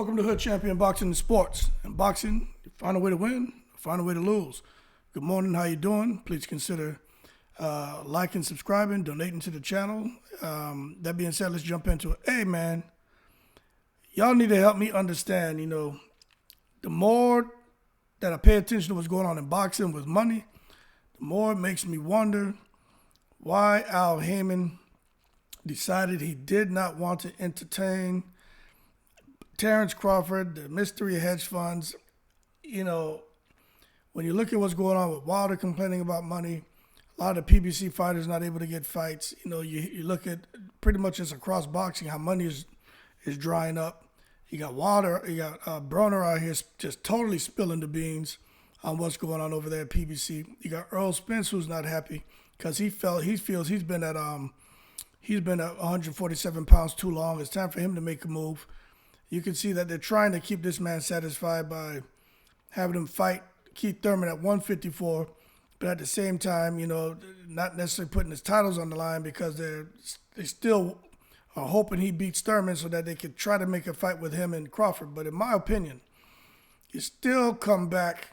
Welcome to Hood Champion Boxing and Sports. In boxing, you find a way to win, find a way to lose. Good morning, how you doing? Please consider liking, subscribing, donating to the channel. That being said, let's jump into it. Hey, man, y'all need to help me understand, the more that I pay attention to what's going on in boxing with money, the more it makes me wonder why Al Haymon decided he did not want to entertain Terence Crawford, the mystery hedge funds. When you look at what's going on with Wilder complaining about money, a lot of the PBC fighters not able to get fights. You look at pretty much just across boxing how money is drying up. You got Wilder, you got Broner out here just totally spilling the beans on what's going on over there at PBC. You got Errol Spence, who's not happy because he feels he's been at 147 pounds too long. It's time for him to make a move. You can see that they're trying to keep this man satisfied by having him fight Keith Thurman at 154, but at the same time, not necessarily putting his titles on the line because they still are hoping he beats Thurman so that they could try to make a fight with him and Crawford. But in my opinion, you still come back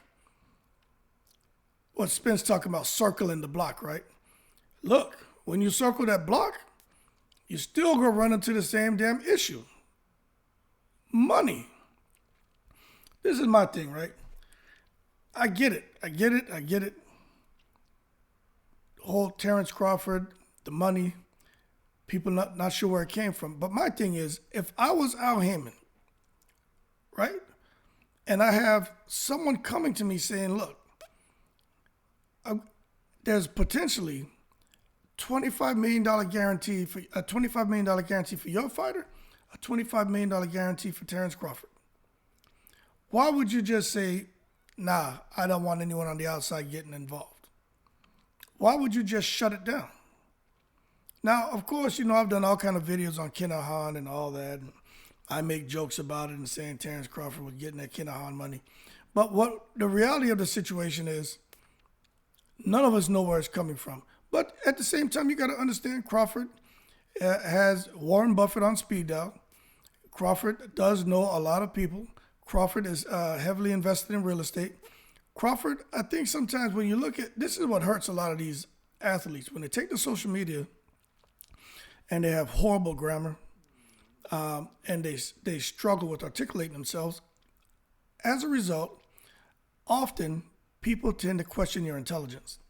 what Spence talking about, circling the block, right? Look, when you circle that block, you still gonna run into the same damn issue. Money. This is my thing, right? I get it. The whole Terence Crawford, the money, people not sure where it came from. But my thing is, if I was Al Haymon, right, and I have someone coming to me saying, look, there's potentially $25 million guarantee for a $25 million guarantee for your fighter, a $25 million guarantee for Terence Crawford. Why would you just say, nah, I don't want anyone on the outside getting involved? Why would you just shut it down? Now, of course, I've done all kind of videos on Kinahan and all that. And I make jokes about it and saying Terence Crawford was getting that Kinahan money. But what the reality of the situation is, none of us know where it's coming from. But at the same time, you got to understand Crawford has Warren Buffett on speed dial. Crawford does know a lot of people. Crawford is heavily invested in real estate. Crawford, I think sometimes when you look at, this is what hurts a lot of these athletes. When they take to social media and they have horrible grammar and they struggle with articulating themselves, as a result, often people tend to question your intelligence.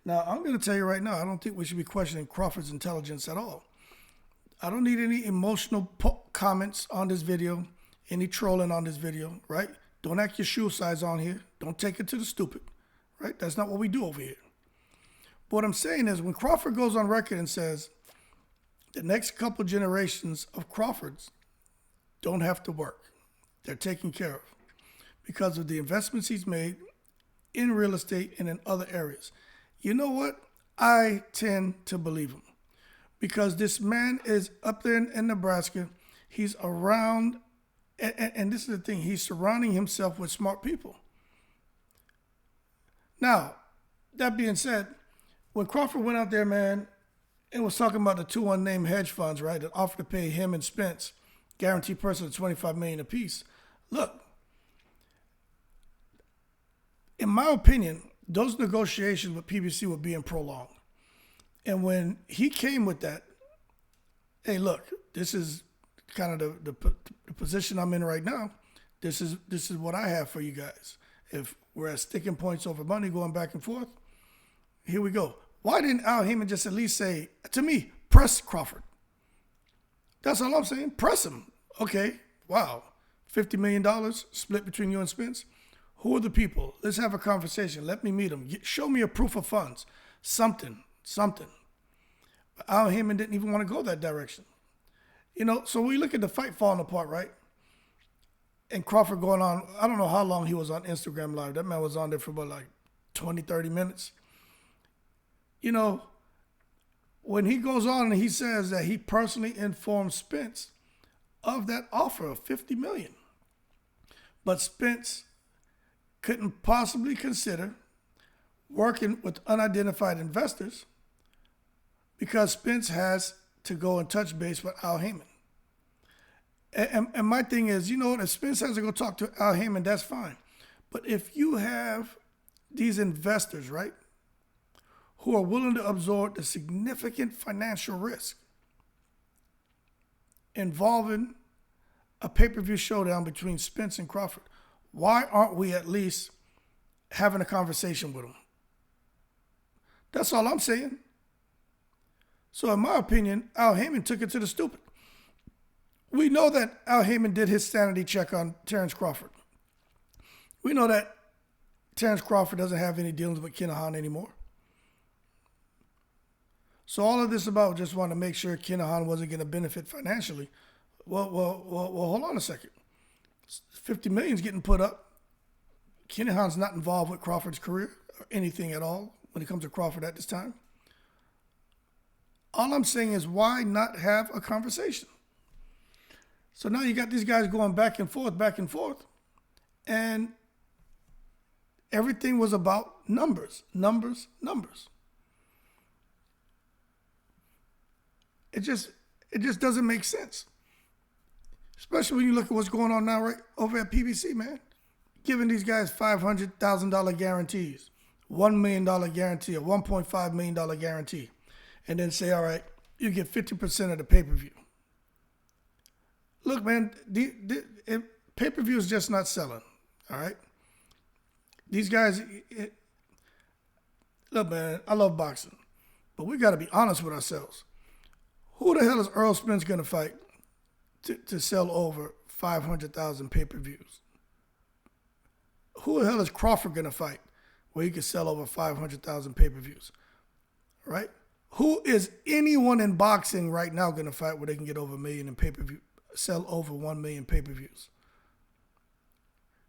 Now, I'm going to tell you right now, I don't think we should be questioning Crawford's intelligence at all. I don't need any emotional comments on this video, any trolling on this video, right? Don't act your shoe size on here. Don't take it to the stupid, right? That's not what we do over here. But what I'm saying is when Crawford goes on record and says the next couple generations of Crawfords don't have to work, they're taken care of because of the investments he's made in real estate and in other areas. You know what? I tend to believe him because this man is up there in Nebraska. He's around, and this is the thing, he's surrounding himself with smart people. Now, that being said, when Crawford went out there, man, and was talking about the two unnamed hedge funds, right, that offered to pay him and Spence, guaranteed person $25 million apiece. Look, in my opinion, those negotiations with PBC were being prolonged. And when he came with that, hey, look, this is kind of the position I'm in right now. This is what I have for you guys. If we're at sticking points over money going back and forth, here we go. Why didn't Al Haymon just at least say, to me, press Crawford? That's all I'm saying. Press him. Okay, wow. $50 million split between you and Spence. Who are the people? Let's have a conversation. Let me meet them. Show me a proof of funds. Something. But Al Haymon didn't even want to go that direction. So we look at the fight falling apart, right? And Crawford going on, I don't know how long he was on Instagram Live. That man was on there for about like 20, 30 minutes. When he goes on and he says that he personally informed Spence of that offer of $50 million. But Spence couldn't possibly consider working with unidentified investors because Spence has to go and touch base with Al Haymon. And my thing is, you know what? If Spence has to go talk to Al Haymon, that's fine. But if you have these investors, right, who are willing to absorb the significant financial risk involving a pay-per-view showdown between Spence and Crawford, why aren't we at least having a conversation with them? That's all I'm saying. So in my opinion, Al Haymon took it to the stupid. We know that Al Haymon did his sanity check on Terence Crawford. We know that Terence Crawford doesn't have any dealings with Kinahan anymore. So all of this about just wanting to make sure Kinahan wasn't going to benefit financially. Well, hold on a second. 50 million is getting put up. Kinahan's not involved with Crawford's career or anything at all when it comes to Crawford at this time. All I'm saying is, why not have a conversation? So now you got these guys going back and forth, and everything was about numbers. It just doesn't make sense. Especially when you look at what's going on now right over at PBC, man. Giving these guys $500,000 guarantees, $1 million guarantee, a $1.5 million guarantee, and then say, all right, you get 50% of the pay-per-view. Look, man, pay-per-view is just not selling, all right? These guys, look, man, I love boxing, but we got to be honest with ourselves. Who the hell is Errol Spence going to fight to sell over 500,000 pay-per-views? Who the hell is Crawford going to fight where he could sell over 500,000 pay-per-views, right? Who is anyone in boxing right now going to fight where they can get over 1 million in pay-per-view, sell over 1 million pay-per-views?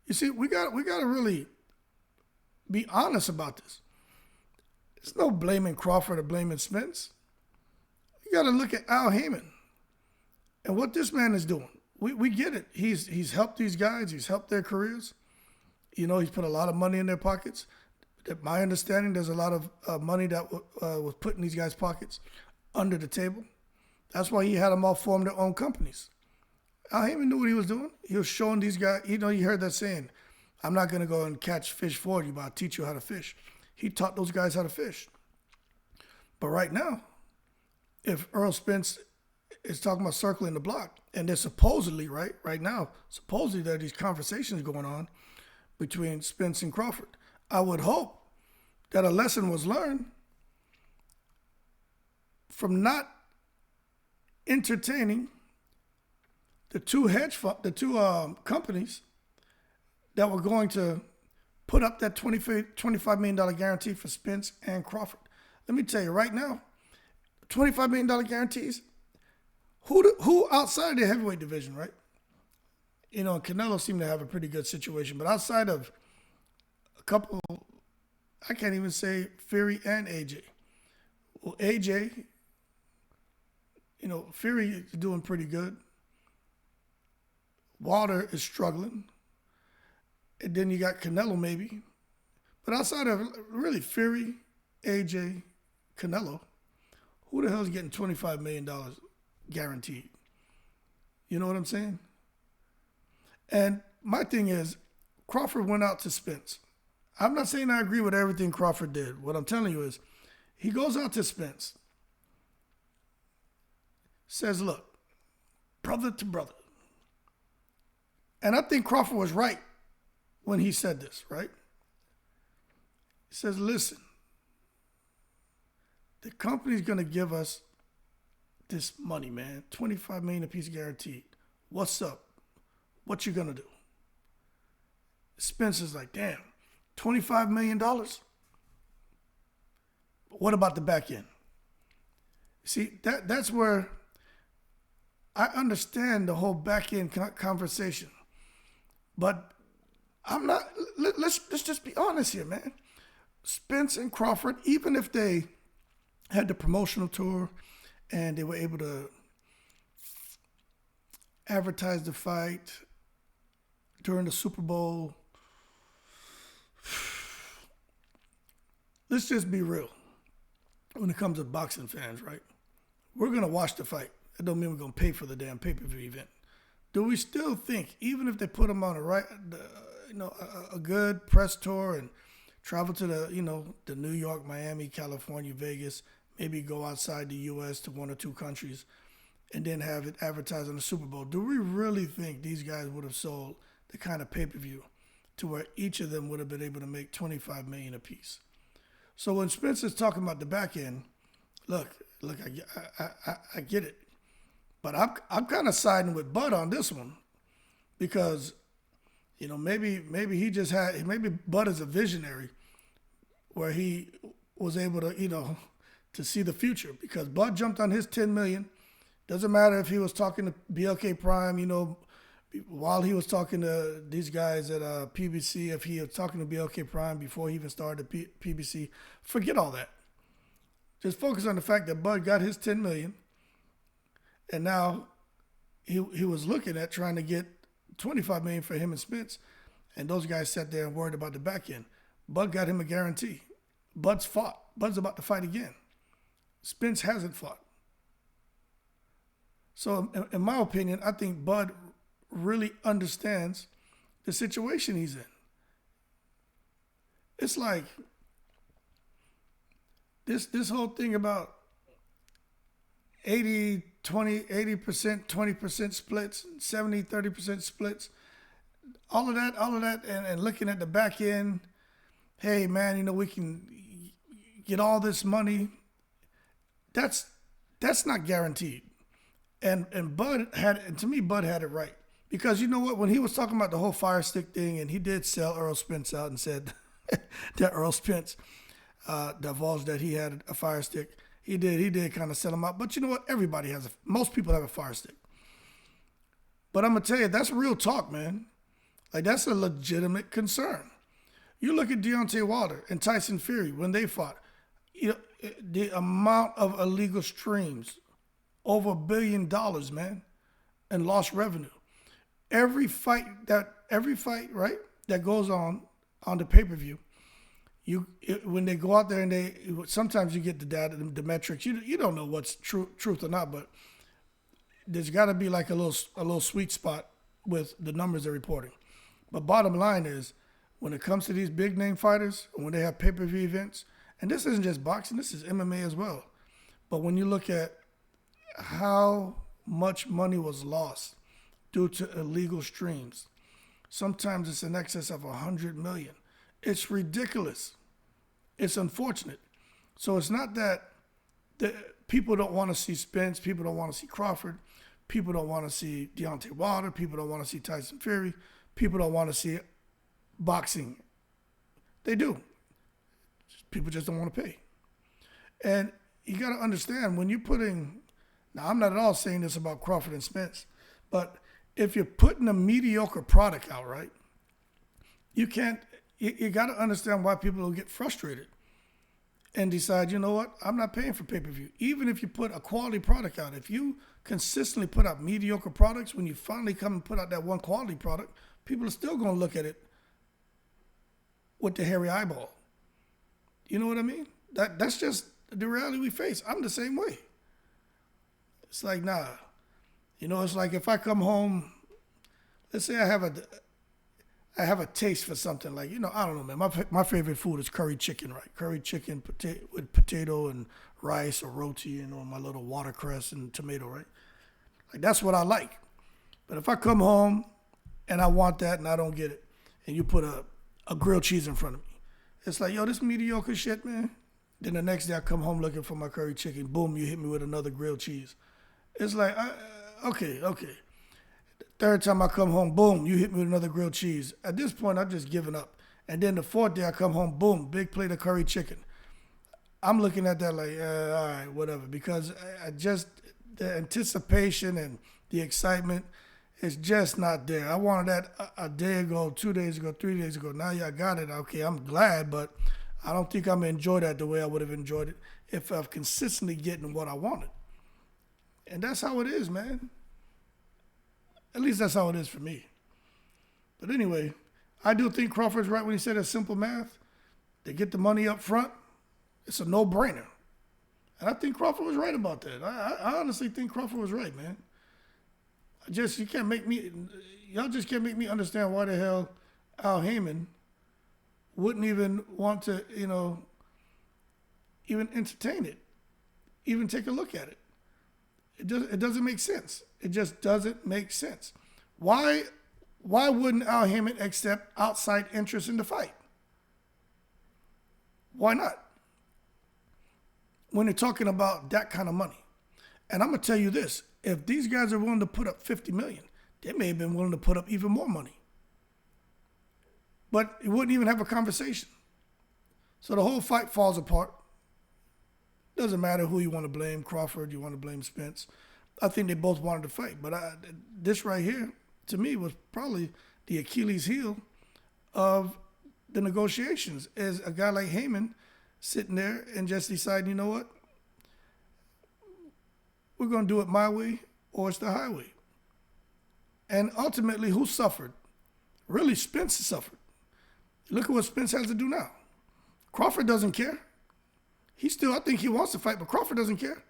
You see, we got to really be honest about this. There's no blaming Crawford or blaming Spence. You got to look at Al Haymon and what this man is doing. We get it. He's helped these guys. He's helped their careers. You know, he's put a lot of money in their pockets. My understanding, there's a lot of money that was put in these guys' pockets under the table. That's why he had them all form their own companies. Al Haymon knew what he was doing. He was showing these guys, you know, you heard that saying, I'm not going to go and catch fish for you, but I'll teach you how to fish. He taught those guys how to fish. But right now, if Errol Spence is talking about circling the block, and there's supposedly, right now, supposedly there are these conversations going on between Spence and Crawford. I would hope that a lesson was learned from not entertaining the two companies that were going to put up that $25 million guarantee for Spence and Crawford. Let me tell you right now, $25 million guarantees, who outside the heavyweight division, right? You know, Canelo seemed to have a pretty good situation, but outside of a couple, I can't even say Fury and AJ. Well, AJ, you know, Fury is doing pretty good. Wilder is struggling. And then you got Canelo maybe. But outside of really Fury, AJ, Canelo, who the hell is getting $25 million guaranteed? You know what I'm saying? And my thing is, Crawford went out to Spence. I'm not saying I agree with everything Crawford did. What I'm telling you is, he goes out to Spence, says, look, brother to brother. And I think Crawford was right when he said this, right? He says, listen, the company's going to give us this money, man, $25 million a piece guaranteed. What's up? What you going to do? Spence is like, damn, $25 million? What about the back end? See, that's where I understand the whole back end conversation. But I'm not, let's just be honest here, man. Spence and Crawford, even if they had the promotional tour and they were able to advertise the fight during the Super Bowl, let's just be real. When it comes to boxing fans, right? We're going to watch the fight. That don't mean we're going to pay for the damn pay-per-view event. do we still think, even if they put him on a good press tour and travel to the New York, Miami, California, Vegas, maybe go outside the U.S. to one or two countries, and then have it advertised on the Super Bowl, do we really think these guys would have sold the kind of pay-per-view to where each of them would have been able to make $25 million apiece? So when Spence is talking about the back end, look, I get it, but I'm kind of siding with Bud on this one, because maybe Bud is a visionary where he was able to to see the future, because Bud jumped on his $10 million. Doesn't matter if he was talking to BLK Prime, while he was talking to these guys at PBC, if he was talking to BLK Prime before he even started PBC, forget all that. Just focus on the fact that Bud got his $10 million, and now he was looking at trying to get $25 million for him and Spence, and those guys sat there and worried about the back end. Bud got him a guarantee. Bud's fought. Bud's about to fight again. Spence hasn't fought. So in my opinion, I think Bud really understands the situation he's in. It's like this whole thing about 80%, 20% splits, 70%, 30% splits, all of that, and looking at the back end, hey man, we can get all this money. That's not guaranteed. And Bud to me, Bud had it right. Because you know what? When he was talking about the whole Fire Stick thing, and he did sell Errol Spence out and said that Errol Spence divulged that he had a Fire Stick. He did kind of sell him out. But you know what? Most people have a Fire Stick. But I'm going to tell you, that's real talk, man. Like, that's a legitimate concern. You look at Deontay Wilder and Tyson Fury when they fought. The amount of illegal streams, over $1 billion, man, and lost revenue. Every fight, right, that goes on the pay-per-view, when they go out there and sometimes you get the data, the metrics. You don't know what's truth or not, but there's got to be like a little sweet spot with the numbers they're reporting. But bottom line is, when it comes to these big name fighters, when they have pay-per-view events, and this isn't just boxing, this is MMA as well. But when you look at how much money was lost due to illegal streams, sometimes it's in excess of 100 million. It's ridiculous. It's unfortunate. So it's not that people don't want to see Spence, people don't want to see Crawford, people don't want to see Deontay Wilder, people don't want to see Tyson Fury, people don't want to see boxing. They do. People just don't want to pay. And you got to understand, when you're putting, now I'm not at all saying this about Crawford and Spence, but if you're putting a mediocre product out, right, you got to understand why people will get frustrated and decide, you know what, I'm not paying for pay-per-view. Even if you put a quality product out, if you consistently put out mediocre products, when you finally come and put out that one quality product, people are still going to look at it with the hairy eyeball. You know what I mean? That's just the reality we face. I'm the same way. It's like, nah. It's like if I come home, let's say I have a taste for something, like, I don't know, man. My favorite food is curry chicken, right? Curry chicken with potato and rice or roti, my little watercress and tomato, right? Like, that's what I like. But if I come home and I want that and I don't get it, and you put a grilled cheese in front of me, it's like, yo, this mediocre shit, man. Then the next day I come home looking for my curry chicken. Boom, you hit me with another grilled cheese. It's like, okay. The third time I come home, boom, you hit me with another grilled cheese. At this point, I've just given up. And then the fourth day I come home, boom, big plate of curry chicken. I'm looking at that like, all right, whatever. Because the anticipation and the excitement is just not there. I wanted that a day ago, 2 days ago, 3 days ago. Now y'all got it. Okay, I'm glad, but I don't think I'm going to enjoy that the way I would have enjoyed it if I'm consistently getting what I wanted. And that's how it is, man. At least that's how it is for me. But anyway, I do think Crawford's right when he said it's simple math. They get the money up front. It's a no-brainer. And I think Crawford was right about that. I honestly think Crawford was right, man. You can't make me, y'all just can't make me understand why the hell Al Haymon wouldn't even want to, even entertain it, even take a look at it. It doesn't make sense. It just doesn't make sense. Why wouldn't Al Haymon accept outside interest in the fight? Why not? When they're talking about that kind of money. And I'm going to tell you this. If these guys are willing to put up $50 million, they may have been willing to put up even more money. But it wouldn't even have a conversation. So the whole fight falls apart. Doesn't matter who you want to blame, Crawford, you want to blame Spence. I think they both wanted to fight. But this right here, to me, was probably the Achilles heel of the negotiations, is a guy like Haymon sitting there and just deciding, you know what? We're going to do it my way or it's the highway. And ultimately, who suffered? Really, Spence suffered. Look at what Spence has to do now. Crawford doesn't care. I think he wants to fight, but Crawford doesn't care.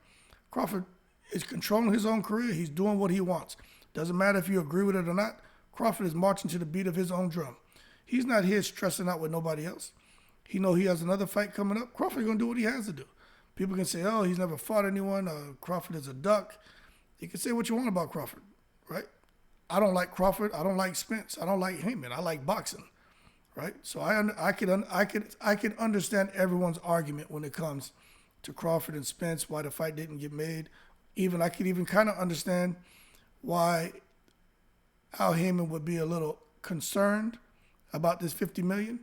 Crawford is controlling his own career. He's doing what he wants. Doesn't matter if you agree with it or not. Crawford is marching to the beat of his own drum. He's not here stressing out with nobody else. He knows he has another fight coming up. Crawford's going to do what he has to do. People can say, oh, he's never fought anyone. Crawford is a duck. You can say what you want about Crawford, right? I don't like Crawford. I don't like Spence. I don't like Haymon. I like boxing, right? So I could understand everyone's argument when it comes to Crawford and Spence, why the fight didn't get made. I could even kind of understand why Al Haymon would be a little concerned about this $50 million.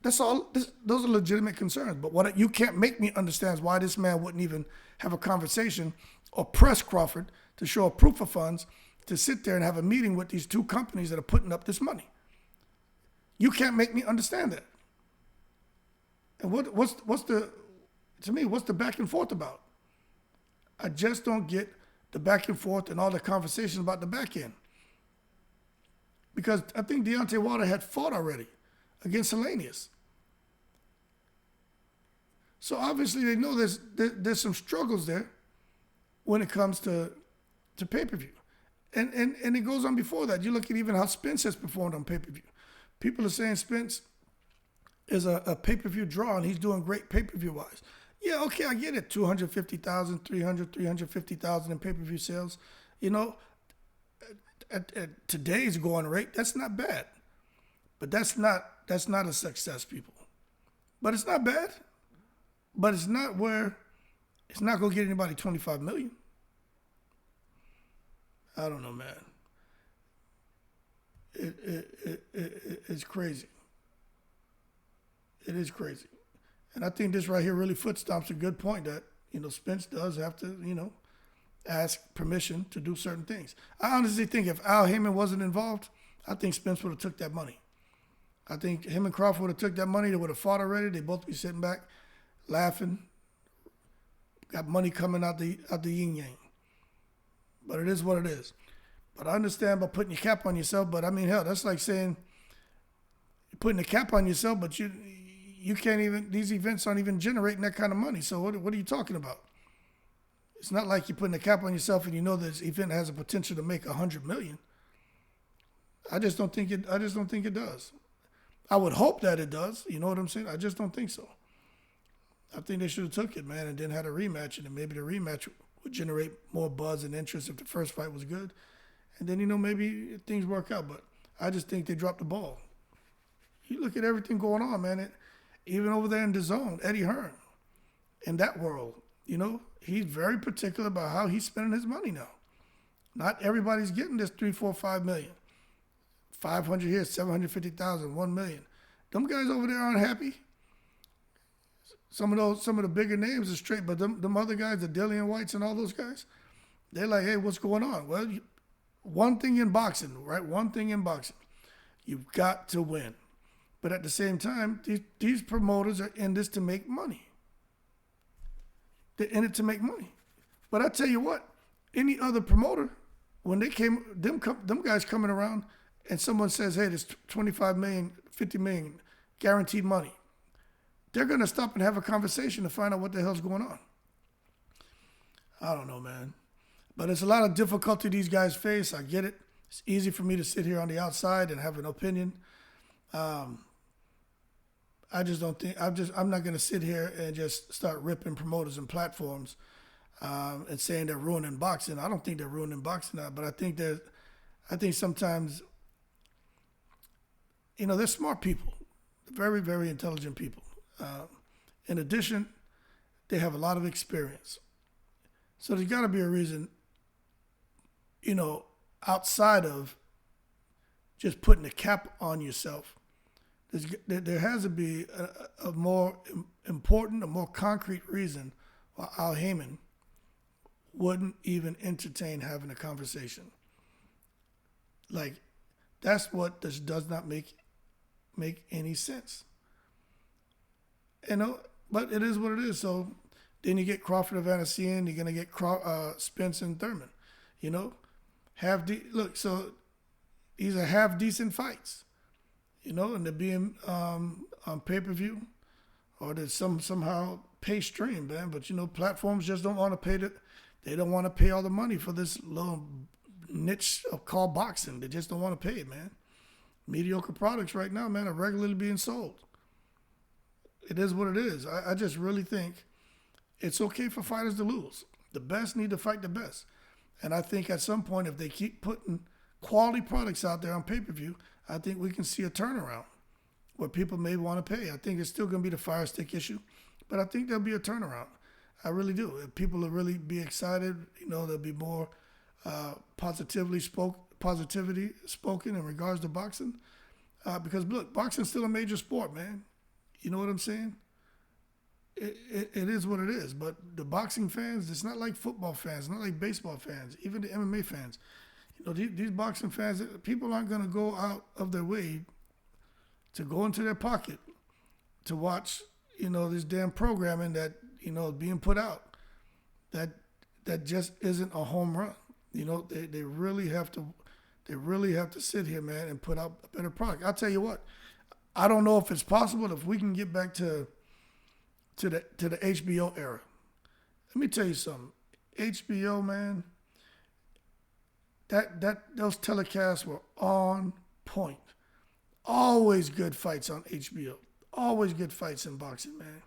That's all. Those are legitimate concerns. But what you can't make me understand is why this man wouldn't even have a conversation or press Crawford to show a proof of funds to sit there and have a meeting with these two companies that are putting up this money. You can't make me understand that. And what's the back and forth about? I just don't get the back and forth and all the conversations about the back end. Because I think Deontay Wilder had fought already against Hellenius. So obviously they know there's some struggles there when it comes to pay-per-view. And it goes on before that. You look at even how Spence has performed on pay-per-view. People are saying Spence is a pay-per-view draw and he's doing great pay-per-view wise. Yeah, okay, I get it. 250,000, 350,000 in pay-per-view sales. At today's going rate, that's not bad. But that's not a success, people. But it's not bad. But it's not going to get anybody $25 million. I don't know, man. It's crazy. It is crazy. And I think this right here really foot stomps a good point that, Spence does have to, ask permission to do certain things. I honestly think if Al Haymon wasn't involved, I think Spence would have took that money. I think him and Crawford would have took that money. They would have fought already. They'd both be sitting back, laughing. Got money coming out the yin yang. But it is what it is. But I understand about putting your cap on yourself. But I mean, hell, that's like saying you're putting a cap on yourself, but you can't even. These events aren't even generating that kind of money. So what are you talking about? It's not like you're putting a cap on yourself and you know this event has a potential to make $100 million. I just don't think it does. I would hope that it does. You know what I'm saying? I just don't think so. I think they should have took it, man, and then had a rematch, and then maybe the rematch would generate more buzz and interest if the first fight was good. And then, maybe things work out. But I just think they dropped the ball. You look at everything going on, man. Even over there in the zone, Eddie Hearn, in that world, he's very particular about how he's spending his money now. Not everybody's getting this 3, 4, 5 million. 500 here, 750,000, 1 million. Them guys over there aren't happy. Some of the bigger names are straight, but them other guys, the Dillian Whites and all those guys, they're like, hey, what's going on? Well, one thing in boxing, right? One thing in boxing, you've got to win. But at the same time, these promoters are in this to make money. They're in it to make money. But I tell you what, any other promoter, when they came, them guys coming around, and someone says, hey, there's 25 million, 50 million guaranteed money, they're going to stop and have a conversation to find out what the hell's going on. I don't know, man. But it's a lot of difficulty these guys face. I get it. It's easy for me to sit here on the outside and have an opinion. I just don't think I'm not going to sit here and just start ripping promoters and platforms and saying they're ruining boxing. I don't think they're ruining boxing now, but I think sometimes, they're smart people, very, very intelligent people. In addition, they have a lot of experience. So there's got to be a reason, outside of just putting a cap on yourself. There has to be a more important, a more concrete reason why Al Haymon wouldn't even entertain having a conversation. Like, that's what this does not make any sense. But it is what it is. So then you get Crawford and Vanessian, you're going to get Spence and Thurman. So these are half decent fights. And they're being on pay-per-view, or they're somehow pay stream, man. But platforms just don't want to pay they don't want to pay all the money for this little niche called boxing. They just don't want to pay it, man. Mediocre products right now, man, are regularly being sold. It is what it is. I just really think it's okay for fighters to lose. The best need to fight the best. And I think at some point, if they keep putting quality products out there on pay-per-view, I think we can see a turnaround where people may want to pay. I think it's still going to be the fire stick issue, but I think there'll be a turnaround. I really do. If people will really be excited, there'll be more positivity spoken in regards to boxing. Because, look, boxing's still a major sport, man. You know what I'm saying? It is what it is. But the boxing fans, it's not like football fans, not like baseball fans, even the MMA fans. These boxing fans, people aren't going to go out of their way to go into their pocket to watch, this damn programming that, being put out. That just isn't a home run. They really have to sit here, man, and put out a better product. I'll tell you what, I don't know if it's possible if we can get back to the HBO era. Let me tell you something. HBO, man, those telecasts were on point. Always good fights on HBO. Always good fights in boxing, man.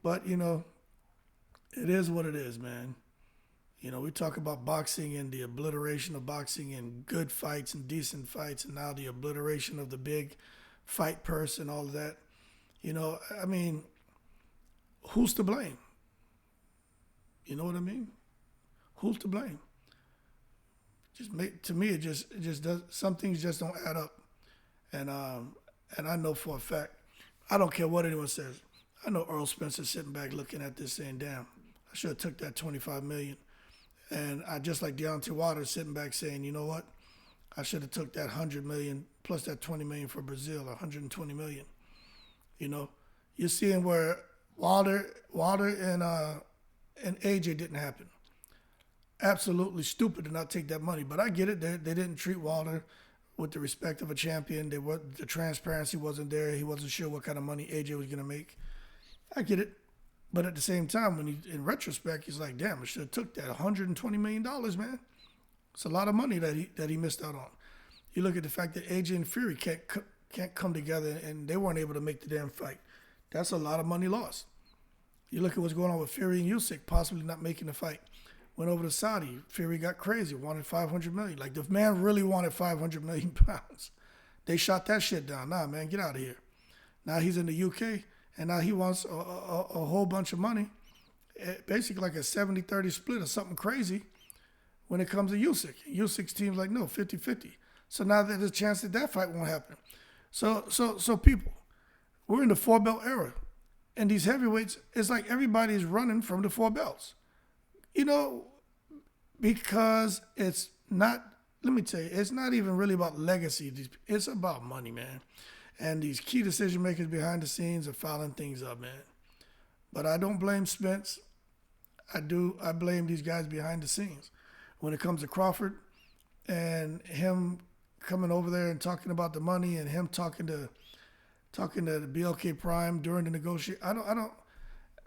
But, it is what it is, man. We talk about boxing and the obliteration of boxing and good fights and decent fights, and now the obliteration of the big fight purse and all of that. Who's to blame? You know what I mean? Who's to blame? To me, it just does. Some things just don't add up, and I know for a fact. I don't care what anyone says. I know Errol Spence is sitting back looking at this saying, "Damn, I should have took that $25 million." And I just like Deontay Wilder sitting back saying, "You know what? I should have took that $100 million plus that $20 million for Brazil, $120 million." You're seeing where Wilder and AJ didn't happen. Absolutely stupid to not take that money, but I get it. They didn't treat Wilder with the respect of a champion. The transparency wasn't there. He wasn't sure what kind of money AJ was going to make. I get it, but at the same time, in retrospect, he's like, "Damn, I should have took that $120 million, man." It's a lot of money that he missed out on. You look at the fact that AJ and Fury can't come together, and they weren't able to make the damn fight. That's a lot of money lost. You look at what's going on with Fury and Usyk possibly not making the fight. Went over to Saudi. Fury got crazy, wanted $500 million. Like, the man really wanted 500 million pounds. They shot that shit down. Nah, man, get out of here. Now he's in the UK, and now he wants a whole bunch of money. Basically like a 70-30 split or something crazy when it comes to Usyk. Usyk's team's like, no, 50-50. So now there's a chance that fight won't happen. So people, we're in the four-belt era. And these heavyweights, it's like everybody's running from the four belts. Because it's not, let me tell you, it's not even really about legacy. It's about money, man. And these key decision makers behind the scenes are fouling things up, man. But I don't blame Spence. I blame these guys behind the scenes. When it comes to Crawford and him coming over there and talking about the money and him talking to the BLK Prime during the negotiation,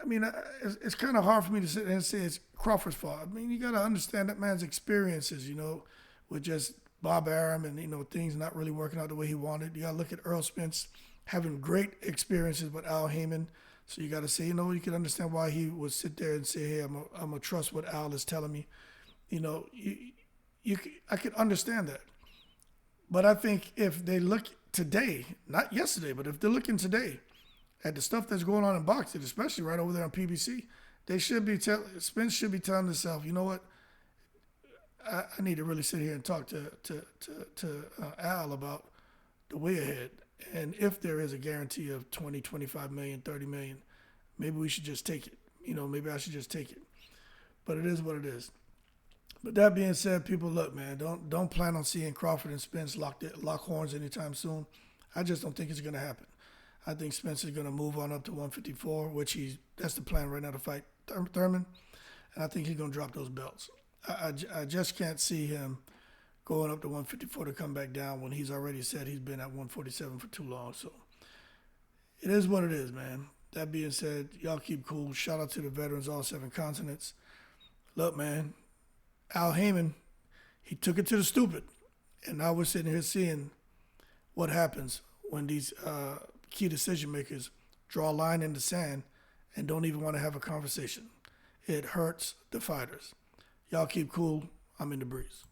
I mean, it's kind of hard for me to sit there and say it's Crawford's fault. I mean, you got to understand that man's experiences, with just Bob Arum and, things not really working out the way he wanted. You got to look at Errol Spence having great experiences with Al Haymon. So you got to say, you can understand why he would sit there and say, hey, I'm going to trust what Al is telling me. I could understand that. But I think if they look today, not yesterday, but if they're looking today at the stuff that's going on in boxing, especially right over there on PBC, they should be Spence should be telling himself, you know what, I need to really sit here and talk to Al about the way ahead. And if there is a guarantee of 20, 25 million, 30 million, maybe we should just take it. Maybe I should just take it. But it is what it is. But that being said, people, look, man, don't plan on seeing Crawford and Spence lock horns anytime soon. I just don't think it's going to happen. I think Spence is going to move on up to 154, which that's the plan right now to fight Thurman. And I think he's going to drop those belts. I just can't see him going up to 154 to come back down when he's already said he's been at 147 for too long. So it is what it is, man. That being said, y'all keep cool. Shout out to the veterans, all 7 continents. Look, man, Al Haymon, he took it to the stupid. And now we're sitting here seeing what happens when these key decision makers draw a line in the sand and don't even want to have a conversation. It hurts the fighters. Y'all keep cool. I'm in the breeze.